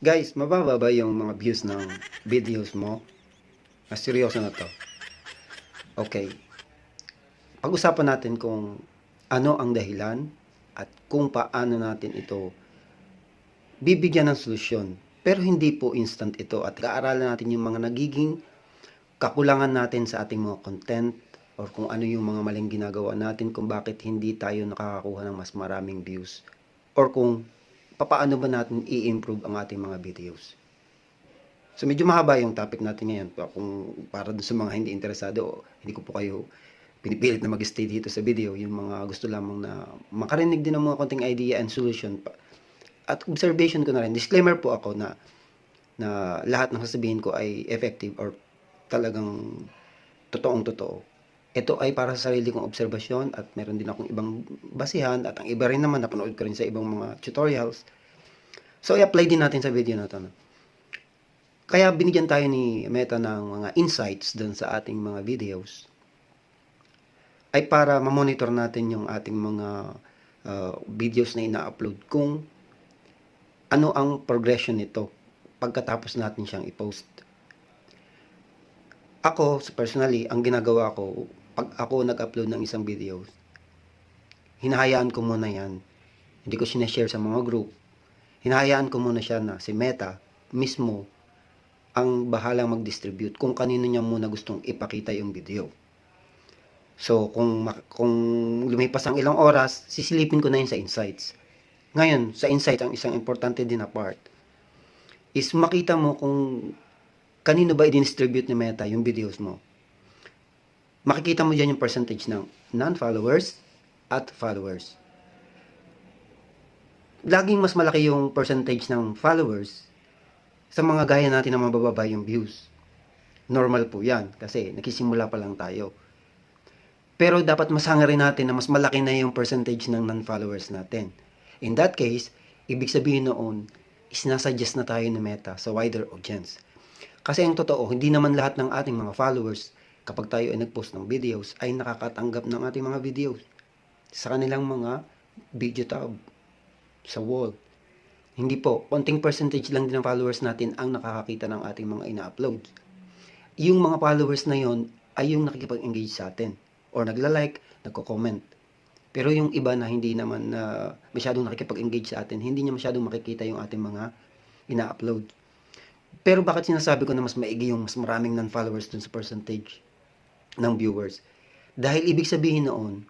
Guys, mababa ba yung mga views ng videos mo? Seryoso na to. Okay. Pag-usapan natin kung ano ang dahilan at kung paano natin ito bibigyan ng solusyon. Pero hindi po instant ito at kaaralan natin yung mga nagiging kakulangan natin sa ating mga content or kung ano yung mga maling ginagawa natin kung bakit hindi tayo nakakakuha ng mas maraming views or kung papaano ba natin i-improve ang ating mga videos. So medyo mahaba yung topic natin ngayon. Kung para dun sa mga hindi interesado, hindi ko po kayo pinipilit na mag-stay dito sa video. Yung mga gusto lamang na makarinig din ng mga konting idea and solution. At observation ko na rin, disclaimer po ako na lahat ng sasabihin ko ay effective or talagang totoong totoo. Ito ay para sa sarili kong obserbasyon at meron din akong ibang basihan at ang iba rin naman napanood ko rin sa ibang mga tutorials. So i-apply din natin sa video na to. Kaya binigyan tayo ni Meta ng mga insights dun sa ating mga videos ay para ma-monitor natin yung ating mga videos na ina-upload kung ano ang progression nito pagkatapos natin siyang i-post. Ako, personally, ang ginagawa ko, pag ako nag-upload ng isang video, hinahayaan ko muna yan. Hindi ko sinashare sa mga group. Hinahayaan ko muna siya na si Meta mismo ang bahalang mag-distribute kung kanino niya muna gustong ipakita yung video. So, kung lumipas ang ilang oras, sisilipin ko na yun sa insights. Ngayon, sa insight, ang isang importante din na part is makita mo kung kanino ba i-distribute ni Meta yung videos mo. Makikita mo dyan yung percentage ng non-followers at followers. Laging mas malaki yung percentage ng followers sa mga gaya natin na mabababa yung views. Normal po yan kasi nagsisimula pa lang tayo. Pero dapat masanga rin natin na mas malaki na yung percentage ng non-followers natin. In that case, ibig sabihin noon, isinasuggest na tayo ni Meta sa wider audience. Kasi ang totoo, hindi naman lahat ng ating mga followers, kapag tayo ay nag-post ng videos, ay nakakatanggap ng ating mga videos sa kanilang mga video tab sa wall. Hindi po, konting percentage lang din ng followers natin ang nakakakita ng ating mga ina-upload. Yung mga followers na yon ay yung nakikipag-engage sa atin or nagla-like, nagko-comment. Pero yung iba na hindi naman masyadong nakikipag-engage sa atin, hindi niya masyadong makikita yung ating mga ina-upload. Pero bakit sinasabi ko na mas maigi yung mas maraming non-followers dun sa percentage ng viewers? Dahil ibig sabihin noon,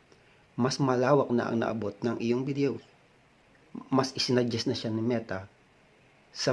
mas malawak na ang naabot ng iyong video. Mas isinadjust na siya ni Meta sa